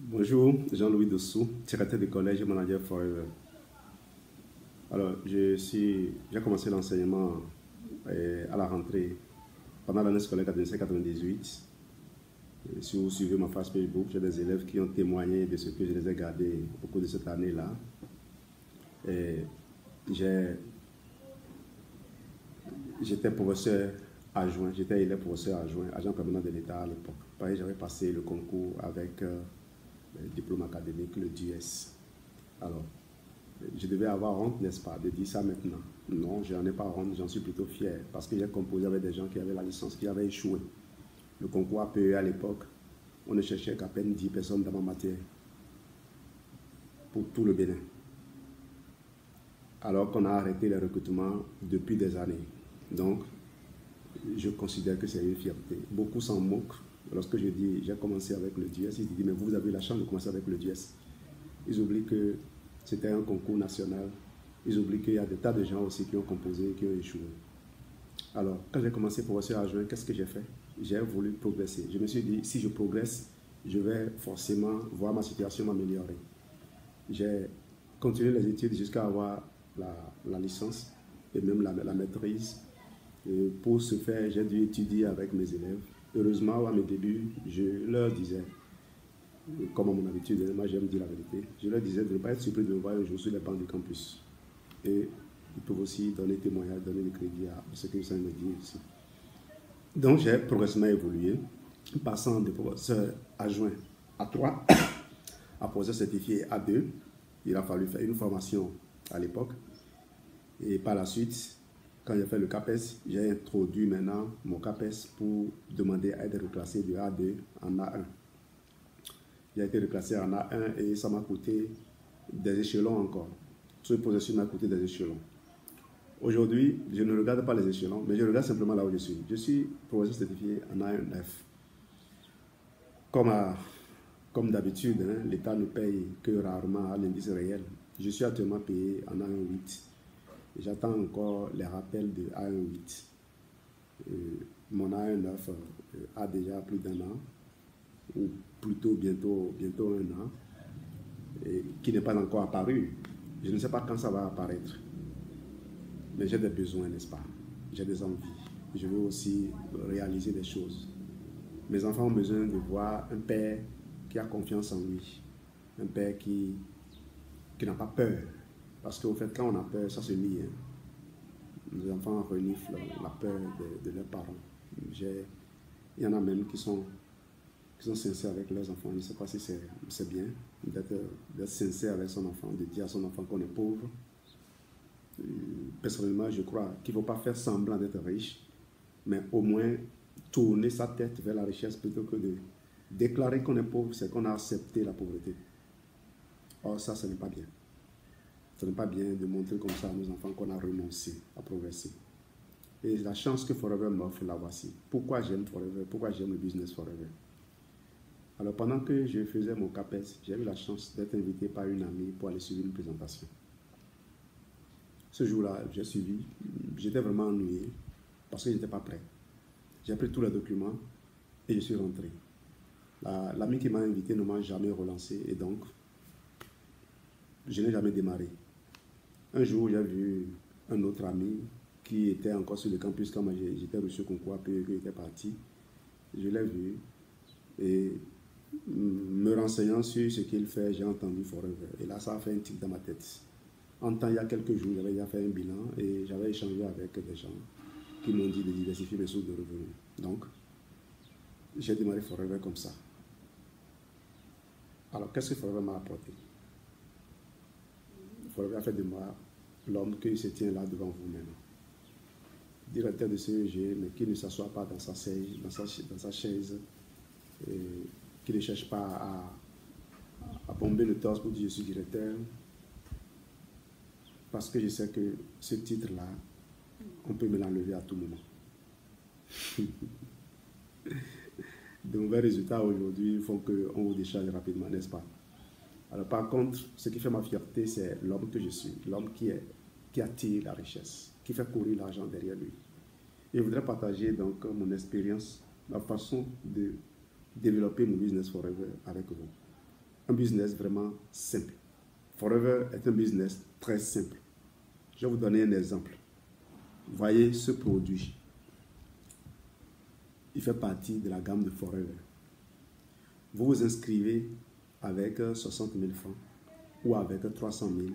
Bonjour, Jean-Louis Dossou, directeur du collège et manager Forever. Alors, j'ai commencé l'enseignement à la rentrée pendant l'année scolaire 97-98. Si vous suivez ma page Facebook, j'ai des élèves qui ont témoigné de ce que je les ai gardés au cours de cette année-là. Et j'étais professeur adjoint, j'étais élève professeur adjoint, agent permanent de l'État à l'époque. Pareil, j'avais passé le concours avec le diplôme académique, le DUS. Alors, je devais avoir honte, n'est-ce pas, de dire ça maintenant. Non, je n'en ai pas honte, j'en suis plutôt fier, parce que j'ai composé avec des gens qui avaient la licence, qui avaient échoué. Le concours APE à l'époque, on ne cherchait qu'à peine 10 personnes dans ma matière, pour tout le Bénin. Alors qu'on a arrêté les recrutements depuis des années. Donc, je considère que c'est une fierté. Beaucoup s'en moquent. Lorsque je dis j'ai commencé avec le DUS, ils disent mais vous avez eu la chance de commencer avec le DUS. Ils oublient que c'était un concours national. Ils oublient qu'il y a des tas de gens aussi qui ont composé, qui ont échoué. Alors, quand j'ai commencé professeur adjoint, qu'est-ce que j'ai fait? J'ai voulu progresser. Je me suis dit, si je progresse, je vais forcément voir ma situation m'améliorer. J'ai continué les études jusqu'à avoir la licence et même la maîtrise. Et pour ce faire, j'ai dû étudier avec mes élèves. Heureusement, à mes débuts, je leur disais, comme à mon habitude, moi j'aime dire la vérité, je leur disais de ne pas être surpris de me voir un jour sur les bancs du campus. Et ils peuvent aussi donner témoignage, donner du crédit à ce qu'ils savent me dire ici. Donc j'ai progressivement évolué, passant de professeur adjoint à 3 à professeur certifié A2. Il a fallu faire une formation à l'époque. Et par la suite, quand j'ai fait le CAPES, j'ai introduit maintenant mon CAPES pour demander à être reclassé de A2 en A1. J'ai été reclassé en A1 et ça m'a coûté des échelons encore. Ce processus m'a coûté des échelons. Aujourd'hui, je ne regarde pas les échelons, mais je regarde simplement là où je suis. Je suis professeur certifié en A1F. Comme d'habitude, hein, l'État ne paye que rarement à l'indice réel. Je suis actuellement payé en A1,8. J'attends encore les rappels de A1,8. Mon A1,9 a déjà plus d'un an, ou plutôt bientôt un an, et qui n'est pas encore apparu. Je ne sais pas quand ça va apparaître. Mais j'ai des besoins, n'est-ce pas? J'ai des envies. Je veux aussi réaliser des choses. Mes enfants ont besoin de voir un père qui a confiance en lui. Un père qui n'a pas peur. Parce qu'au fait, quand on a peur, ça se lie. Hein. Les enfants reniflent la peur de leurs parents. Il y en a même qui sont sincères avec leurs enfants. Je ne sais pas si c'est bien d'être sincère avec son enfant, de dire à son enfant qu'on est pauvre. Personnellement, je crois qu'il ne faut pas faire semblant d'être riche, mais au moins tourner sa tête vers la richesse plutôt que de déclarer qu'on est pauvre, c'est qu'on a accepté la pauvreté. Or, ça, ce n'est pas bien. Ce n'est pas bien de montrer comme ça à nos enfants qu'on a renoncé à progresser. Et la chance que Forever m'offre, la voici. Pourquoi j'aime Forever? Pourquoi j'aime le business Forever? Alors, pendant que je faisais mon CAPES, j'ai eu la chance d'être invité par une amie pour aller suivre une présentation. Ce jour-là, j'ai suivi, j'étais vraiment ennuyé parce que je n'étais pas prêt. J'ai pris tous les documents et je suis rentré. L'ami qui m'a invité ne m'a jamais relancé et donc, je n'ai jamais démarré. Un jour, j'ai vu un autre ami qui était encore sur le campus quand j'étais reçu au concours APE, qui était parti. Je l'ai vu et me renseignant sur ce qu'il fait, j'ai entendu Forever. Et là, ça a fait un tic dans ma tête. En temps, il y a quelques jours, j'avais déjà fait un bilan et j'avais échangé avec des gens qui m'ont dit de diversifier mes sources de revenus. Donc, j'ai démarré Forever comme ça. Alors, qu'est-ce que Forever m'a apporté? Forever a fait de moi l'homme qui se tient là devant vous maintenant. Directeur de CEG, mais qui ne s'assoit pas dans sa chaise, et qui ne cherche pas à bomber le torse pour dire je suis directeur. Parce que je sais que ce titre-là, on peut me l'enlever à tout moment. De mauvais résultats aujourd'hui font qu'on vous décharge rapidement, n'est-ce pas? Alors par contre, ce qui fait ma fierté, c'est l'homme que je suis, l'homme qui attire la richesse, qui fait courir l'argent derrière lui. Et je voudrais partager donc mon expérience, ma façon de développer mon business Forever avec vous. Un business vraiment simple. Forever est un business très simple. Je vais vous donner un exemple. Voyez ce produit. Il fait partie de la gamme de Forever. Vous vous inscrivez avec 60 000 francs ou avec 300 000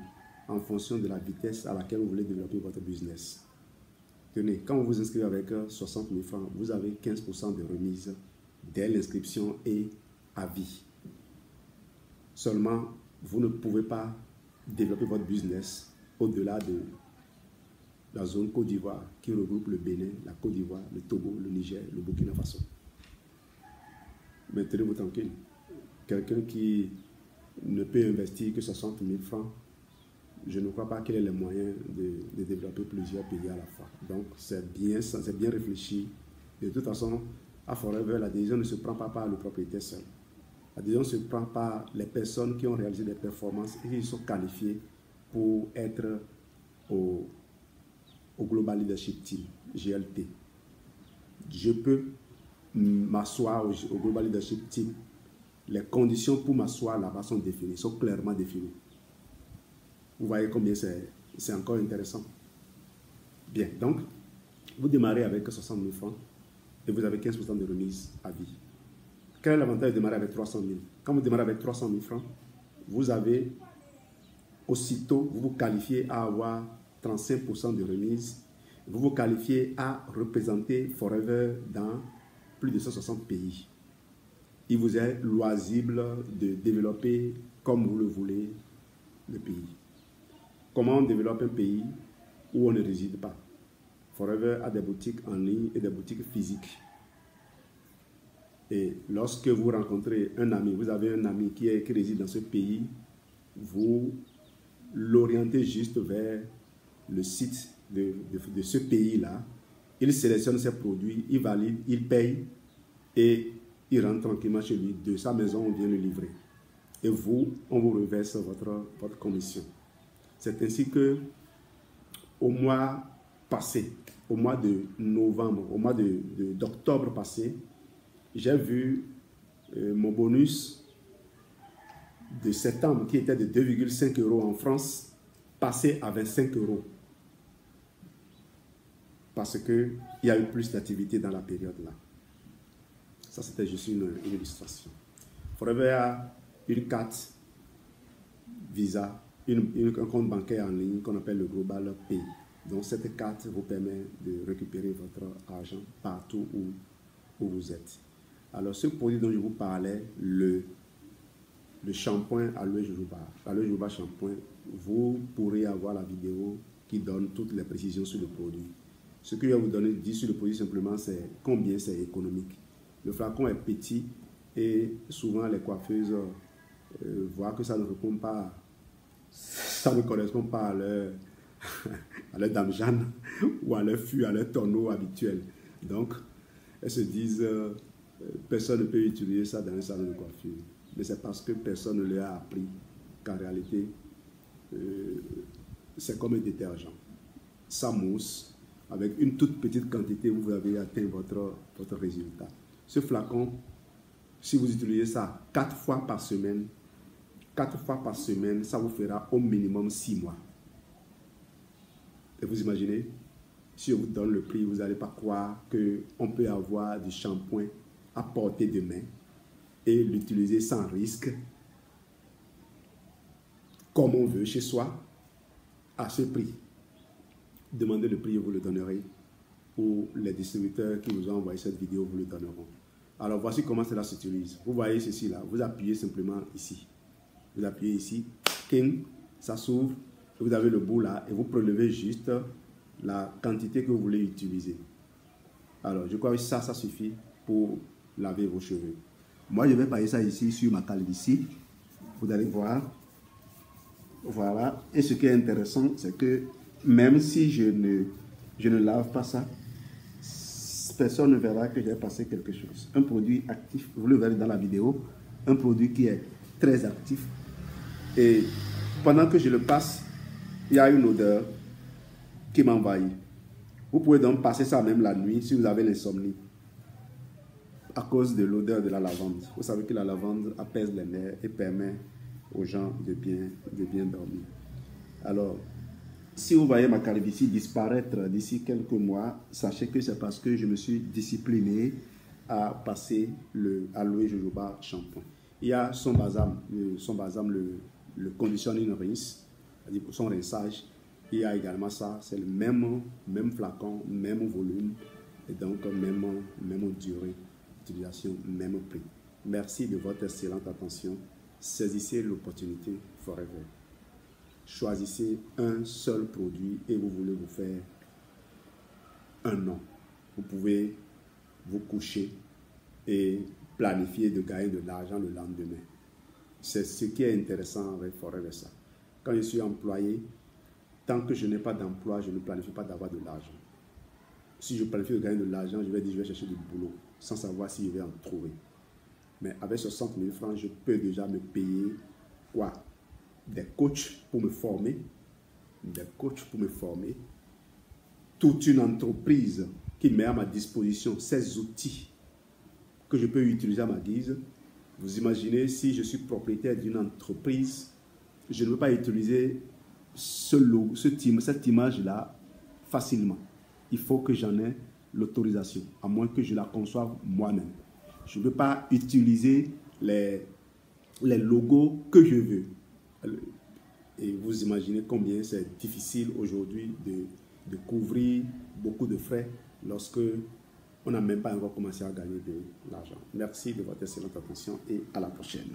en fonction de la vitesse à laquelle vous voulez développer votre business. Tenez, quand vous vous inscrivez avec 60 000 francs, vous avez 15% de remise dès l'inscription et à vie. Seulement, vous ne pouvez pas développer votre business au-delà de la zone Côte d'Ivoire qui regroupe le Bénin, la Côte d'Ivoire, le Togo, le Niger, le Burkina Faso. Mais tenez-vous tranquille. Quelqu'un qui ne peut investir que 60 000 francs, je ne crois pas qu'il ait les moyens de développer plusieurs pays à la fois. Donc, c'est bien réfléchi. De toute façon, à Forever, la décision ne se prend pas par le propriétaire seul. La décision se prend par les personnes qui ont réalisé des performances et qui sont qualifiées pour être au Global Leadership Team, GLT. Je peux m'asseoir au Global Leadership Team. Les conditions pour m'asseoir là-bas sont définies, sont clairement définies. Vous voyez combien c'est encore intéressant. Bien, donc, vous démarrez avec 60 000 francs et vous avez 15% de remise à vie. Quel est l'avantage de démarrer avec 300 000? Quand vous démarrez avec 300 000 francs, vous avez aussitôt, vous vous qualifiez à avoir 35% de remise. Vous vous qualifiez à représenter Forever dans plus de 160 pays. Il vous est loisible de développer comme vous le voulez le pays. Comment on développe un pays où on ne réside pas? Forever a des boutiques en ligne et des boutiques physiques. Et lorsque vous rencontrez un ami, vous avez un ami qui réside dans ce pays, vous l'orientez juste vers le site de ce pays-là. Il sélectionne ses produits, il valide, il paye et il rentre tranquillement chez lui. De sa maison, on vient le livrer. Et vous, on vous reverse votre commission. C'est ainsi que au mois passé, au mois de novembre, au mois d'octobre passé, j'ai vu mon bonus de septembre qui était de 2,5 € en France passer à 25 €. Parce qu'il y a eu plus d'activité dans la période-là. Ça, c'était juste une illustration. Forever a une carte Visa, un compte bancaire en ligne qu'on appelle le Global Pay. Donc, cette carte vous permet de récupérer votre argent partout où vous êtes. Alors, ce produit dont je vous parlais, le shampoing Aloe Jojoba. Aloe Jojoba shampoing, vous pourrez avoir la vidéo qui donne toutes les précisions sur le produit. Ce que je vais vous dire sur le produit simplement, c'est combien c'est économique. Le flacon est petit et souvent les coiffeuses voient que ça ne correspond pas à leur dame Jeanne ou à leur fût, à leur tonneau habituel. Donc, elles se disent, personne ne peut utiliser ça dans un salon de coiffure. Mais c'est parce que personne ne leur a appris qu'en réalité, c'est comme un détergent. Ça mousse. Avec une toute petite quantité, vous avez atteint votre résultat. Ce flacon, si vous utilisez ça 4 fois par semaine, ça vous fera au minimum 6 mois. Et vous imaginez, si on vous donne le prix, vous n'allez pas croire qu'on peut avoir du shampoing à portée de main et l'utiliser sans risque, comme on veut chez soi, à ce prix. Demandez le prix et vous le donnerez, ou les distributeurs qui vous ont envoyé cette vidéo vous le donneront. Alors voici comment cela s'utilise. Vous voyez ceci là, vous appuyez simplement ici. Vous appuyez ici, king, ça s'ouvre, vous avez le bout là et vous prélevez juste la quantité que vous voulez utiliser. Alors je crois que ça suffit pour laver vos cheveux. Moi je vais passer ça ici sur ma calvitie. Vous allez voir. Voilà. Et ce qui est intéressant, c'est que même si je ne lave pas ça, personne ne verra que j'ai passé quelque chose. Un produit actif, vous le verrez dans la vidéo, un produit qui est très actif. Et pendant que je le passe, il y a une odeur qui m'envahit. Vous pouvez donc passer ça même la nuit si vous avez l'insomnie. à cause de l'odeur de la lavande. Vous savez que la lavande apaise les nerfs et permet aux gens de bien dormir. Alors, si vous voyez ma calvitie disparaître d'ici quelques mois, sachez que c'est parce que je me suis discipliné à passer le aloe jojoba shampoing. Il y a son balsame, le conditioning rinse, c'est-à-dire pour son rinçage. Il y a également ça, c'est le même flacon, même volume, et donc même durée d'utilisation, même prix. Merci de votre excellente attention. Saisissez l'opportunité forever. Choisissez un seul produit et vous voulez vous faire un nom. Vous pouvez vous coucher et planifier de gagner de l'argent le lendemain. C'est ce qui est intéressant avec Forever ça. Quand je suis employé, tant que je n'ai pas d'emploi, je ne planifie pas d'avoir de l'argent. Si je planifie de gagner de l'argent, je vais dire je vais chercher du boulot sans savoir si je vais en trouver. Mais avec 60 000 francs, je peux déjà me payer quoi? Des coachs pour me former, toute une entreprise qui met à ma disposition ces outils que je peux utiliser à ma guise. Vous imaginez, si je suis propriétaire d'une entreprise, je ne veux pas utiliser cette image-là facilement. Il faut que j'en ai l'autorisation, à moins que je la conçoive moi-même. Je ne veux pas utiliser les logos que je veux. Et vous imaginez combien c'est difficile aujourd'hui de couvrir beaucoup de frais lorsque on n'a même pas encore commencé à gagner de l'argent. Merci de votre excellente attention et à la prochaine.